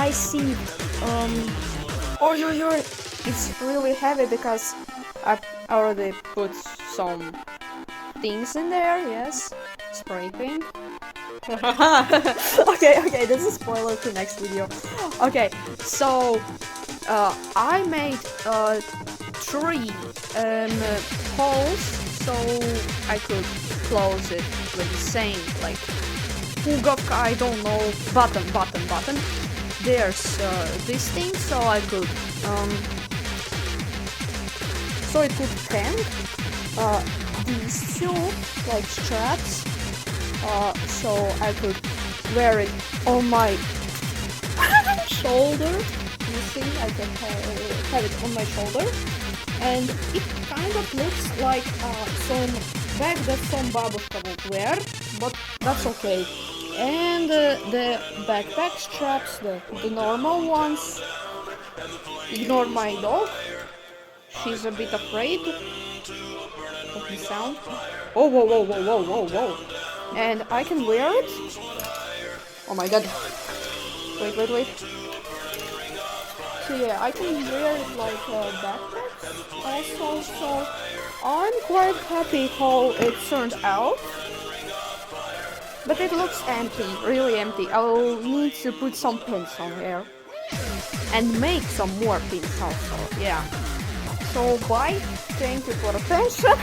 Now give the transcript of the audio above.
I see. Oh, it's really heavy because I already put some things in there. Yes, spray paint. Okay, this is a spoiler to next video. Okay, so I made 3 holes so I could close it with the same like pugawka, I don't know, button. There's this thing so I could so it could hang these 2 like straps so I could wear it on my shoulder. You see, I can have it on my shoulder, and it kind of looks like some bag that some babushka would wear, but that's okay. And the backpack straps, the normal ones. Ignore my dog. She's a bit afraid of the sound. Oh, whoa. And I can wear it. Oh my god. Wait. So yeah, I can wear it like backpacks also, so I'm quite happy how it turned out. But it looks empty, really empty. I'll need to put some pins on here. And make some more pins also, yeah. So bye, thank you for attention.